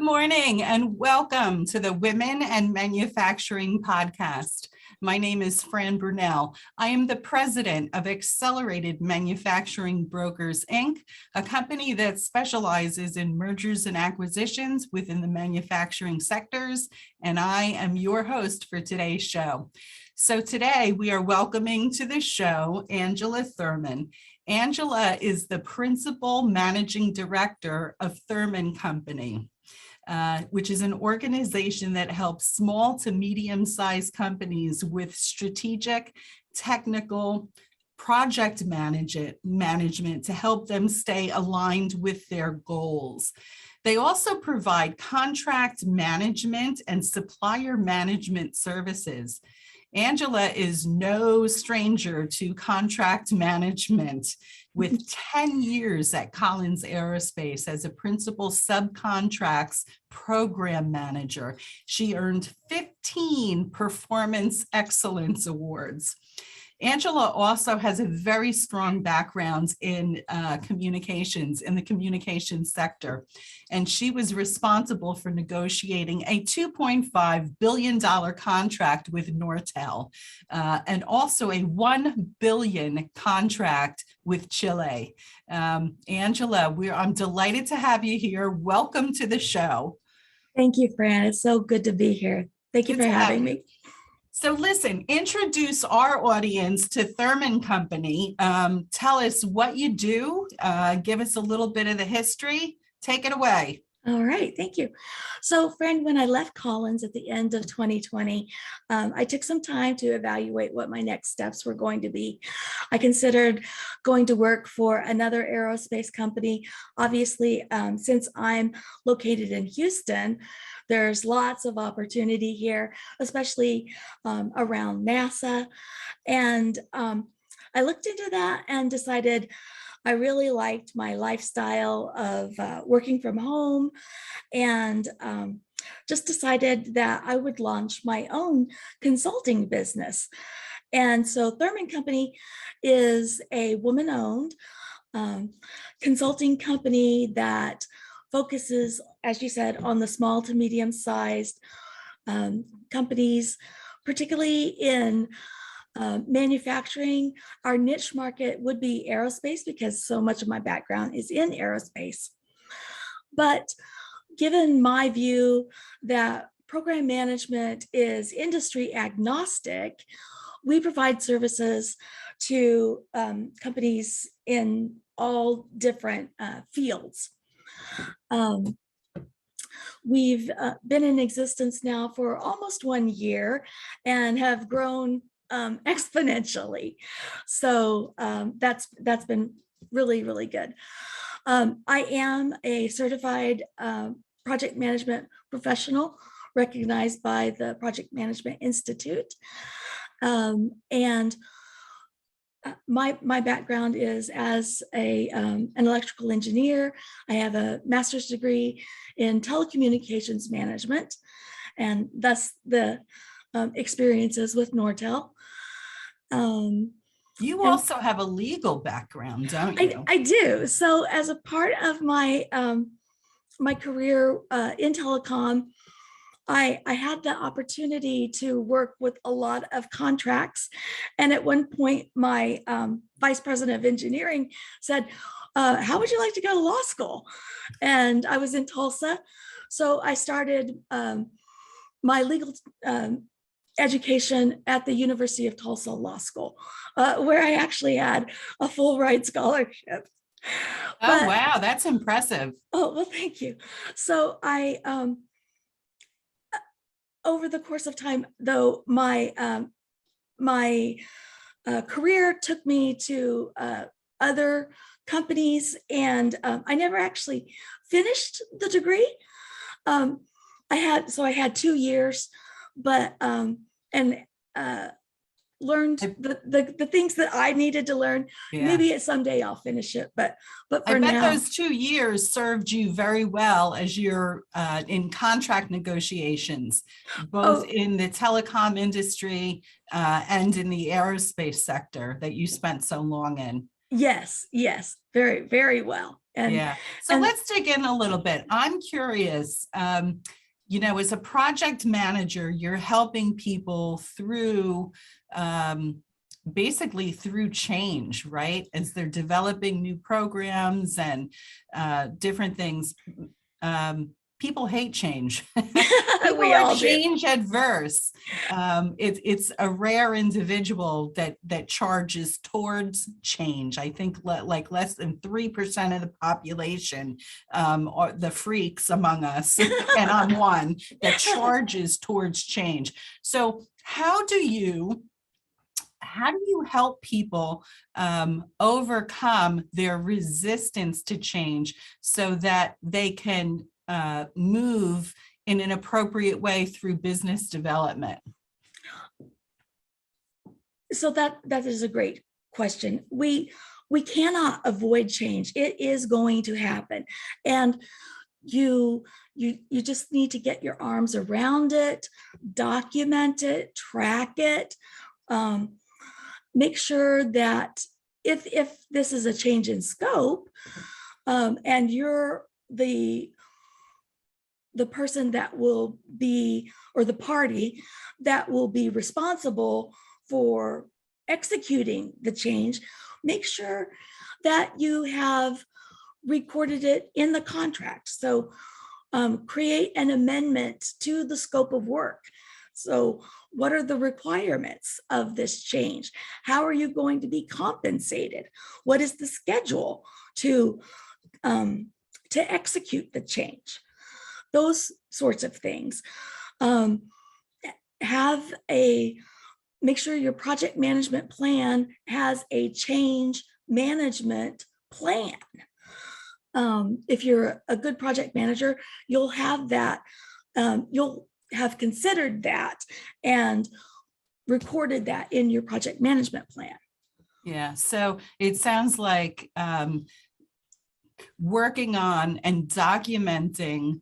morning and welcome to the Women and Manufacturing Podcast. My name is Fran Brunelle. I am the president of Accelerated Manufacturing Brokers, Inc., a company that specializes in mergers and acquisitions within the manufacturing sectors, and I am your host for today's show. So today we are welcoming to the show Angela Thurman. Angela is the principal managing director of Thurman Company, which is an organization that helps small to medium-sized companies with strategic, technical, project management to help them stay aligned with their goals. They also provide contract management and supplier management services. Angela is no stranger to contract management with 10 years at Collins Aerospace as a principal subcontracts program manager. She earned 15 Performance Excellence Awards. Angela also has a very strong background in communications, in the communications sector, and she was responsible for negotiating a $2.5 billion contract with Nortel, and also a $1 billion contract with Chile. Angela, I'm delighted to have you here. Welcome to the show. Thank you, Fran. It's so good to be here. Thank you for having me. So listen, introduce our audience to Thurman Company. Tell us what you do. Give us a little bit of the history. Take it away. All right, thank you. So, Fran, when I left Collins at the end of 2020, I took some time to evaluate what my next steps were going to be. I considered going to work for another aerospace company. Obviously, since I'm located in Houston, there's lots of opportunity here, especially around NASA. And I looked into that and decided I really liked my lifestyle of working from home, and just decided that I would launch my own consulting business. And so Thurman Company is a woman-owned consulting company that focuses, as you said, on the small to medium-sized companies, particularly in manufacturing. Our niche market would be aerospace because so much of my background is in aerospace. But given my view that program management is industry agnostic, we provide services to companies in all different fields. We've been in existence now for almost 1 year and have grown exponentially. So that's been really, really good. I am a certified project management professional recognized by the Project Management Institute. And my background is as an electrical engineer. I have a master's degree in telecommunications management, and thus the experiences with Nortel. You also have a legal background, don't you? I do. So as a part of my my career in telecom, I had the opportunity to work with a lot of contracts. And at one point, my vice president of engineering said, how would you like to go to law school? And I was in Tulsa. So I started my legal education at the University of Tulsa Law School, where I actually had a full ride scholarship. Oh, wow, that's impressive. Oh, well, thank you. So I, over the course of time, though, my career took me to other companies, and I never actually finished the degree. I had 2 years, but learned the things that I needed to learn. Yeah. Maybe someday I'll finish it, but for now. I bet those 2 years served you very well as you're in contract negotiations, both in the telecom industry and in the aerospace sector that you spent so long in. Yes, very, very well. And Yeah. So let's dig in a little bit. I'm curious, as a project manager, you're helping people through basically through change, right? As they're developing new programs and different things. People hate change. People we are all do. change adverse. It's a rare individual that charges towards change. I think like less than 3% of the population are the freaks among us, and I'm one that charges towards change. So how do you help people overcome their resistance to change so that they can move in an appropriate way through business development? So that is a great question. We cannot avoid change. It is going to happen. And you just need to get your arms around it, document it, track it, make sure that if this is a change in scope, and you're the person that will be, or the party that will be responsible for executing the change, make sure that you have recorded it in the contract. So create an amendment to the scope of work. So what are the requirements of this change? How are you going to be compensated? What is the schedule to execute the change? Those sorts of things. Make sure your project management plan has a change management plan. If you're a good project manager, you'll have that. You'll have considered that and recorded that in your project management plan. Yeah, so it sounds like working on and documenting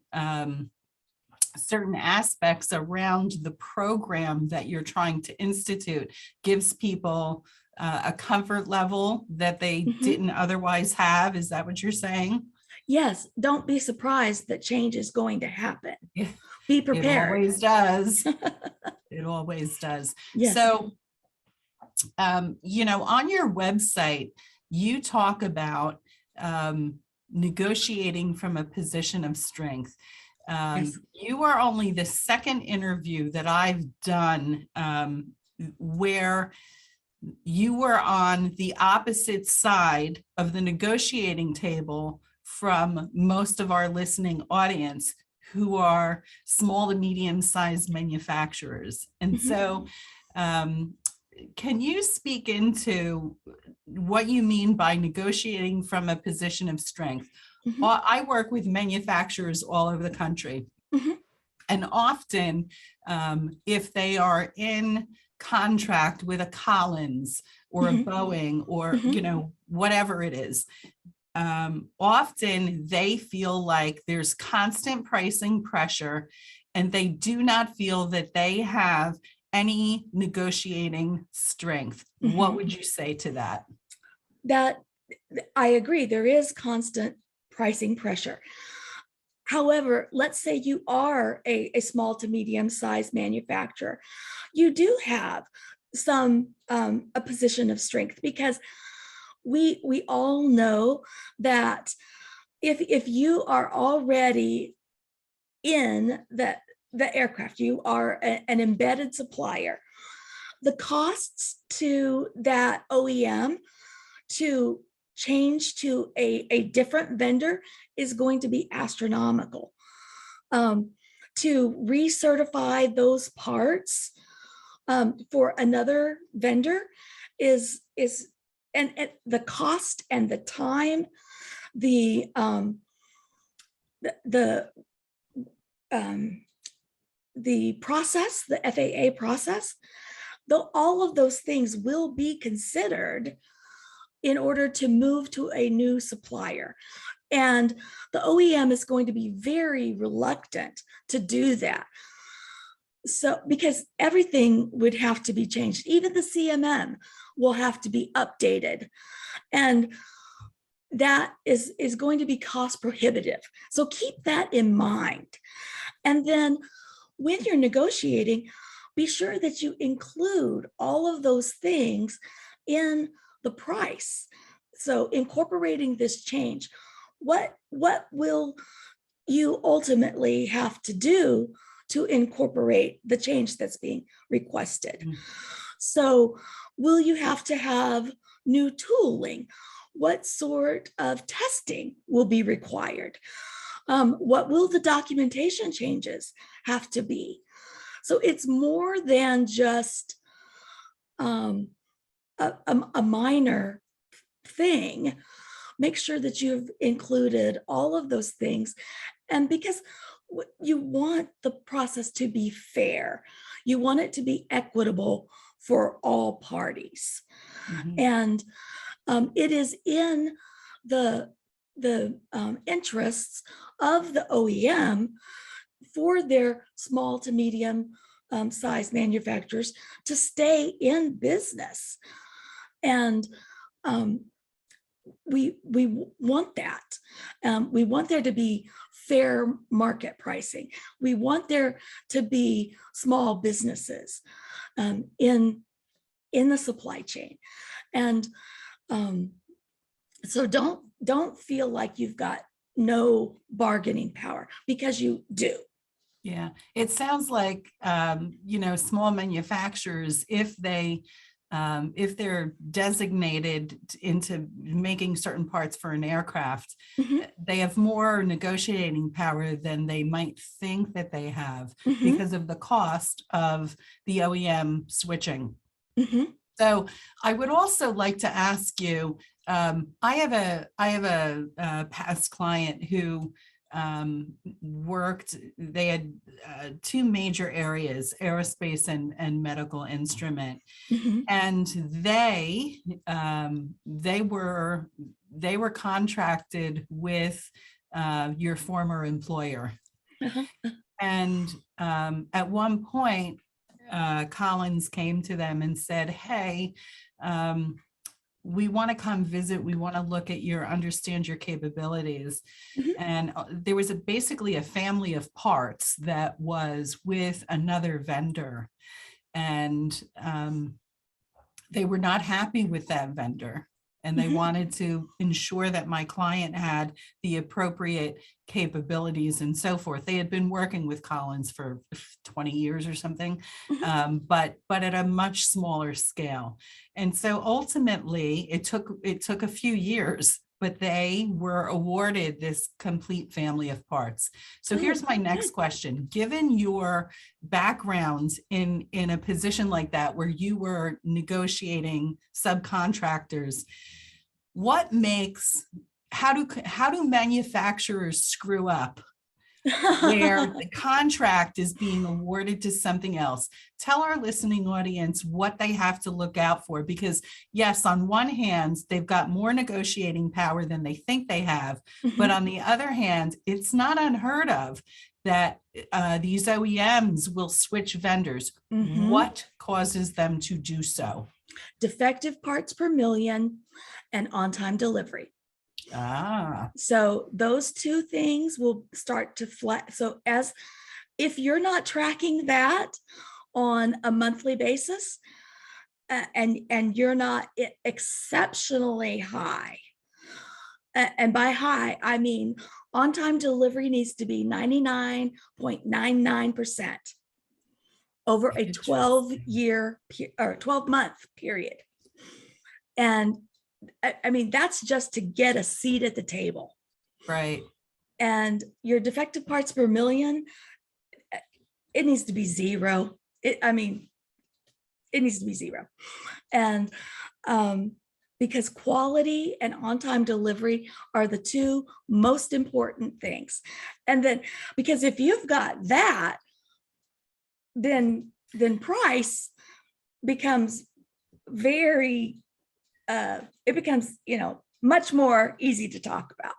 certain aspects around the program that you're trying to institute gives people a comfort level that they didn't otherwise have. Is that what you're saying? Yes. Don't be surprised that change is going to happen. Yeah. Be prepared. It always does. It always does. Yes. So, on your website, you talk about negotiating from a position of strength. Yes. You are only the second interview that I've done where you were on the opposite side of the negotiating table from most of our listening audience, who are small to medium-sized manufacturers. And so can you speak into what you mean by negotiating from a position of strength? I work with manufacturers all over the country. And often, if they are in contract with a Collins or a Boeing or, whatever it is, often they feel like there's constant pricing pressure and they do not feel that they have any negotiating strength. What would you say to that? That I agree. There is constant pricing pressure. However, let's say you are a small to medium-sized manufacturer. You do have a position of strength, because we all know that if you are already in the aircraft, you are an embedded supplier, the costs to that OEM to change to a different vendor is going to be astronomical. To recertify those parts for another vendor is and the cost and the time, the process, the FAA process, though all of those things will be considered in order to move to a new supplier. And the OEM is going to be very reluctant to do that. So, because everything would have to be changed, even the CMM will have to be updated. And that is going to be cost prohibitive. So keep that in mind. And then when you're negotiating, be sure that you include all of those things in the price. So incorporating this change, what will you ultimately have to do to incorporate the change that's being requested? So will you have to have new tooling? What sort of testing will be required? What will the documentation changes have to be? So it's more than just a minor thing. Make sure that you've included all of those things. And because you want the process to be fair, you want it to be equitable for all parties. Mhm. And it is in the interests of the OEM for their small to medium size manufacturers to stay in business. And we want that. We want there to be fair market pricing. We want there to be small businesses in the supply chain. And so don't feel like you've got no bargaining power, because you do. Yeah, it sounds like, small manufacturers, if they're designated into making certain parts for an aircraft, Mhm. they have more negotiating power than they might think that they have Mhm. because of the cost of the OEM switching. Mhm. So I would also like to ask you, I have a past client who they had two major areas, aerospace and medical instrument. Mhm. And they were contracted with your former employer. Uh-huh. And at one point, Collins came to them and said, hey, we want to come visit. We want to understand your capabilities. Mhm. And there was basically a family of parts that was with another vendor. And they were not happy with that vendor. And they Mhm. wanted to ensure that my client had the appropriate capabilities and so forth. They had been working with Collins for 20 years or something, Mhm. but at a much smaller scale. And so ultimately, it took a few years, but they were awarded this complete family of parts. So here's Oh, my next good. question. Given your background in a position like that, where you were negotiating subcontractors, how do manufacturers screw up where the contract is being awarded to something else? Tell our listening audience what they have to look out for, because yes, on one hand, they've got more negotiating power than they think they have. But Mhm. on the other hand, it's not unheard of that these OEMs will switch vendors. Mhm. What causes them to do so? Defective parts per million and on-time delivery. Ah, So those two things will start to flat. So if you're not tracking that on a monthly basis, and you're not exceptionally high, and by high, I mean on-time delivery needs to be 99.99% over a interesting. 12-month period. And I mean, that's just to get a seat at the table. Right. And your defective parts per million, it needs to be zero. It needs to be zero. And because quality and on-time delivery are the two most important things. And then, because if you've got that, then price becomes very, it becomes, much more easy to talk about.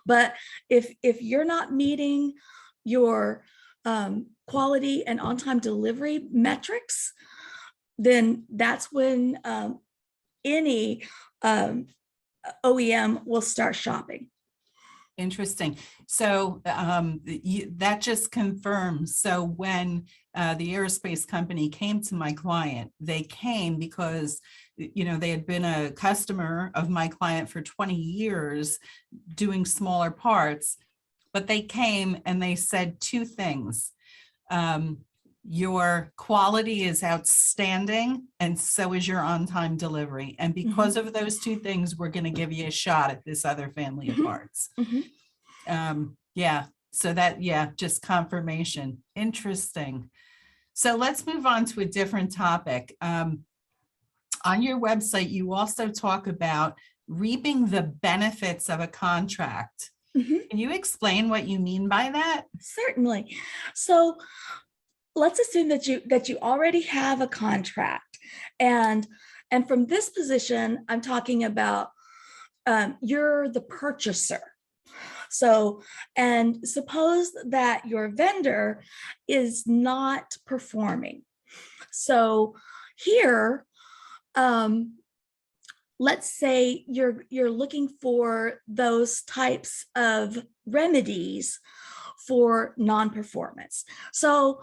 But if you're not meeting your quality and on-time delivery metrics, then that's when any OEM will start shopping. Interesting. So that just confirms. So when the aerospace company came to my client, they came because, they had been a customer of my client for 20 years doing smaller parts, but they came and they said two things. Your quality is outstanding, and so is your on-time delivery. And because of those two things, we're going to give you a shot at this other family of parts. So that, just confirmation. Interesting. So let's move on to a different topic. On your website, you also talk about reaping the benefits of a contract. Can you explain what you mean by that? Certainly. So let's assume that you already have a contract, and from this position, I'm talking about you're the purchaser. So, and suppose that your vendor is not performing. So here, let's say you're looking for those types of remedies for non-performance. So,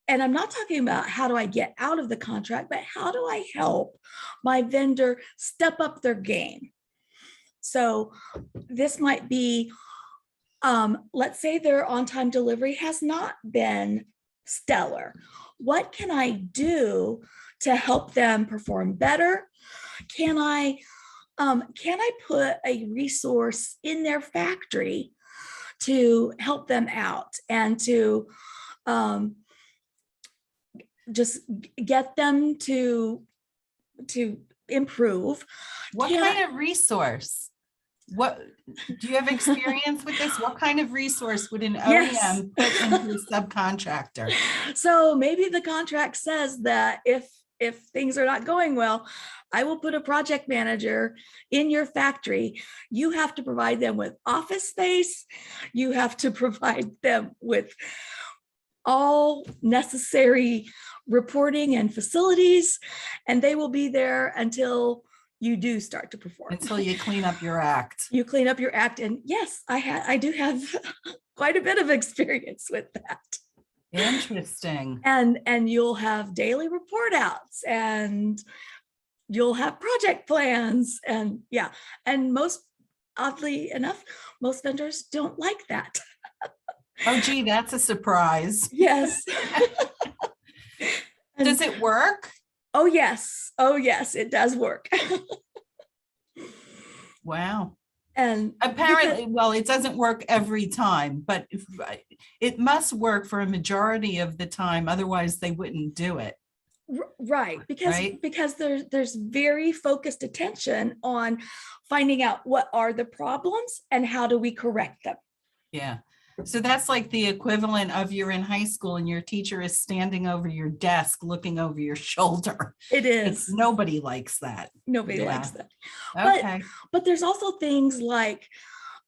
and I'm not talking about how do I get out of the contract, but how do I help my vendor step up their game? So this might be, let's say their on-time delivery has not been stellar. What can I do to help them perform better? Can I put a resource in their factory to help them out and to just get them to improve? What kind of resource? What do you have experience with this? What kind of resource would an OEM put into a subcontractor? So maybe the contract says that if things are not going well, I will put a project manager in your factory. You have to provide them with office space. You have to provide them with all necessary reporting and facilities, and they will be there until you do start to perform. Until you clean up your act. You clean up your act. And yes, I do have quite a bit of experience with that. Interesting. And you'll have daily report outs, and you'll have project plans, and and oddly enough, most vendors don't like that. Oh, gee, that's a surprise. Yes. Does it work? Oh, yes, it does work. Wow. And apparently, well, it doesn't work every time, but it must work for a majority of the time. Otherwise, they wouldn't do it. Right. Because there's very focused attention on finding out what are the problems and how do we correct them. Yeah. So that's like the equivalent of you're in high school and your teacher is standing over your desk, looking over your shoulder. It is. Nobody likes that. Nobody likes that. Okay. But there's also things like,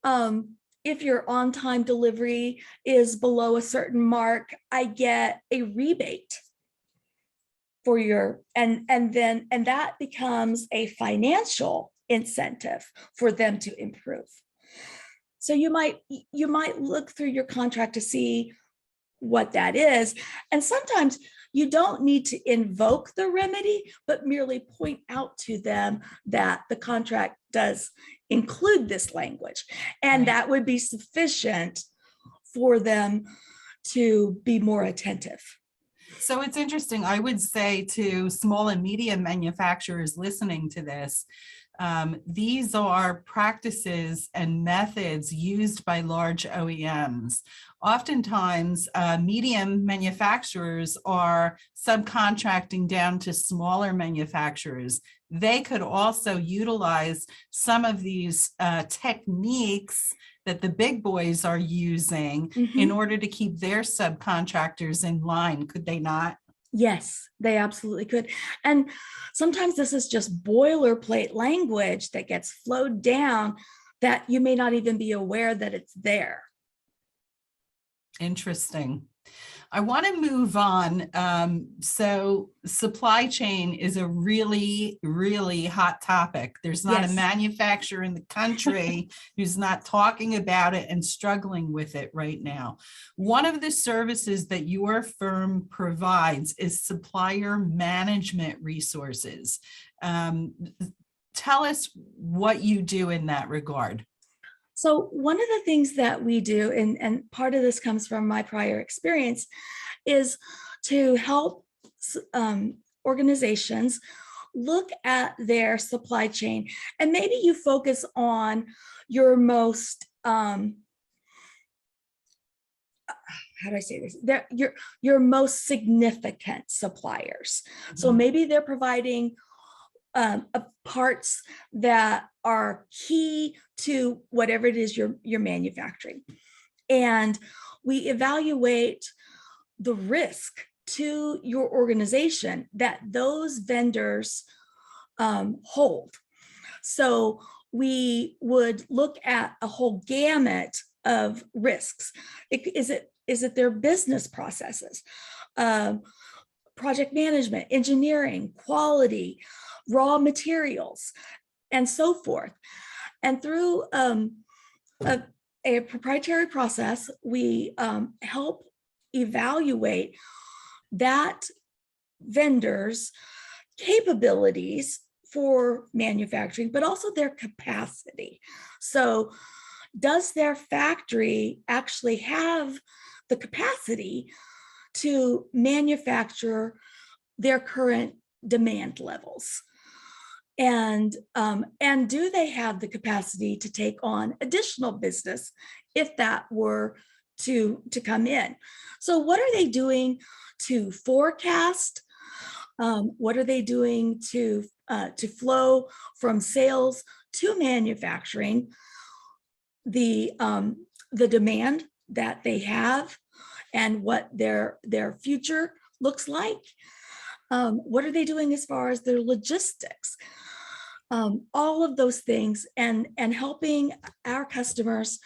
if your on-time delivery is below a certain mark, I get a rebate for your, and that becomes a financial incentive for them to improve. So you might look through your contract to see what that is. And sometimes you don't need to invoke the remedy, but merely point out to them that the contract does include this language. And that would be sufficient for them to be more attentive. So it's interesting. I would say to small and medium manufacturers listening to this, these are practices and methods used by large OEMs. Oftentimes, medium manufacturers are subcontracting down to smaller manufacturers. They could also utilize some of these techniques that the big boys are using in order to keep their subcontractors in line, could they not? Yes, they absolutely could. And sometimes this is just boilerplate language that gets flowed down that you may not even be aware that it's there. Interesting. I want to move on. So supply chain is a really, really hot topic. There's not a Yes. manufacturer in the country who's not talking about it and struggling with it right now. One of the services that your firm provides is supplier management resources. Tell us what you do in that regard. So one of the things that we do, and part of this comes from my prior experience, is to help organizations look at their supply chain. And maybe you focus on your most, how do I say this? Your most significant suppliers. Mm-hmm. So maybe they're providing parts that are key to whatever it is you're manufacturing. And we evaluate the risk to your organization that those vendors hold. So we would look at a whole gamut of risks. Is it their business processes, project management, engineering, quality, raw materials, and so forth. And through a proprietary process, we help evaluate that vendor's capabilities for manufacturing, but also their capacity. So does their factory actually have the capacity to manufacture their current demand levels? And do they have the capacity to take on additional business if that were to come in? So what are they doing to forecast? What are they doing to flow from sales to manufacturing? The demand that they have and what their future looks like. What are they doing as far as their logistics? All of those things, and helping our customers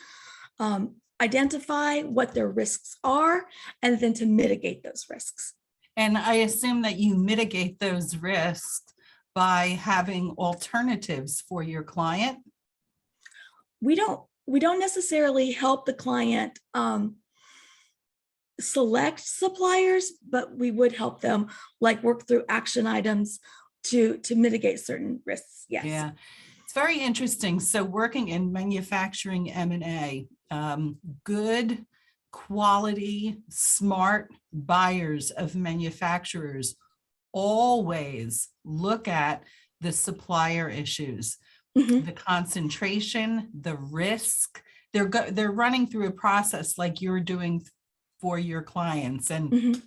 identify what their risks are and then to mitigate those risks. And I assume that you mitigate those risks by having alternatives for your client. We don't necessarily help the client select suppliers, but we would help them like work through action items to mitigate certain risks. Yes. Yeah, it's very interesting. So working in manufacturing M&A, good quality, smart buyers of manufacturers always look at the supplier issues, mm-hmm. the concentration, the risk. They're running through a process like you're doing for your clients. And mm-hmm.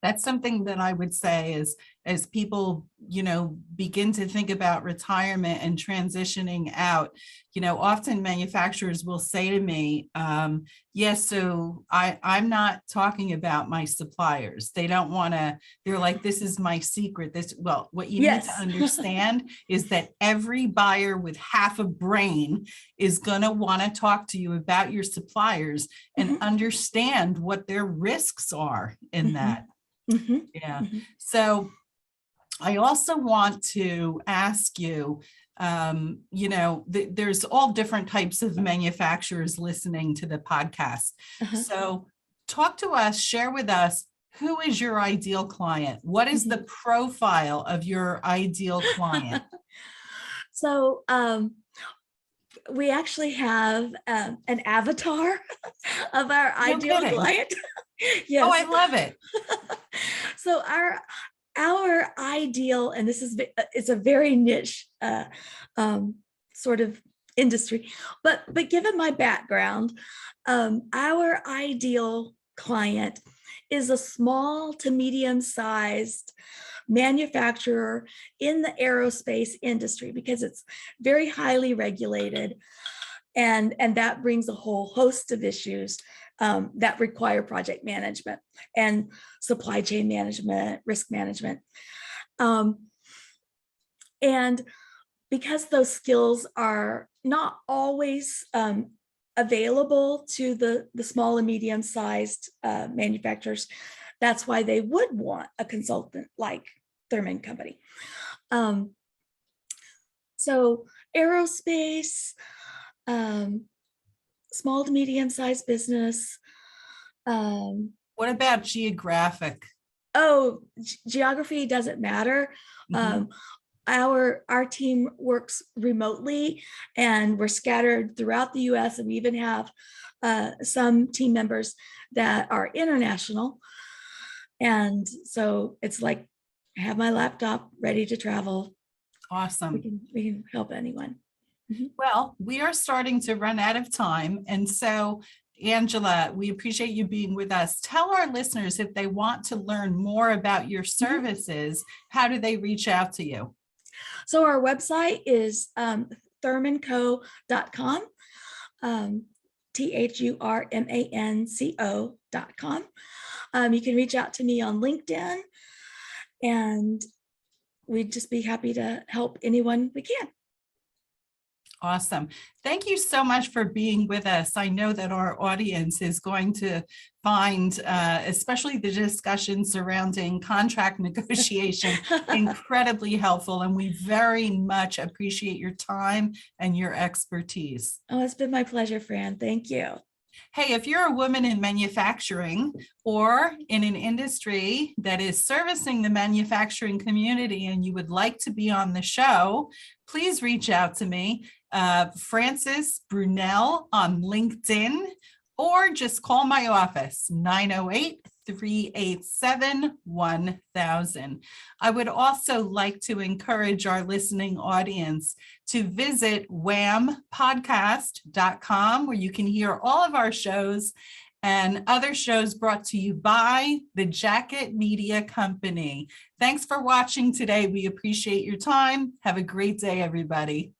that's something that I would say is, as people, begin to think about retirement and transitioning out, often manufacturers will say to me, yes, so I'm not talking about my suppliers. They don't want to, they're like, this is my secret. What you yes. need to understand is that every buyer with half a brain is going to want to talk to you about your suppliers and mm-hmm. understand what their risks are in mm-hmm. that. Mm-hmm. Yeah. Mm-hmm. So I also want to ask you, there's all different types of manufacturers listening to the podcast. Uh-huh. So talk to us, share with us, who is your ideal client? What is mm-hmm. the profile of your ideal client? So we actually have an avatar of our ideal client. Yes. Oh, I love it. So our ideal, and this is it's a very niche sort of industry, but given my background, our ideal client is a small to medium-sized manufacturer in the aerospace industry because it's very highly regulated, and that brings a whole host of issues that require project management and supply chain management, risk management. And because those skills are not always available to the small and medium-sized manufacturers. That's why they would want a consultant like Thurman Company. So aerospace, small to medium-sized business. What about geographic? Geography doesn't matter. Our team works remotely, and we're scattered throughout the US, and we even have some team members that are international. And so it's like, I have my laptop ready to travel. Awesome. We can help anyone. Well, we are starting to run out of time. And so, Angela, we appreciate you being with us. Tell our listeners, if they want to learn more about your services, how do they reach out to you? So our website is thurmanco.com, thurmanco.com. You can reach out to me on LinkedIn, and we'd just be happy to help anyone we can. Awesome. Thank you so much for being with us. I know that our audience is going to find, especially the discussion surrounding contract negotiation, incredibly helpful. And we very much appreciate your time and your expertise. Oh, it's been my pleasure, Fran. Thank you. Hey, if you're a woman in manufacturing or in an industry that is servicing the manufacturing community and you would like to be on the show, please reach out to me, Frances Brunelle on LinkedIn, or just call my office, 908-387-1000. I would also like to encourage our listening audience to visit WaMPodcast.com, where you can hear all of our shows and other shows brought to you by the Jacket Media Company. Thanks for watching today. We appreciate your time. Have a great day, everybody.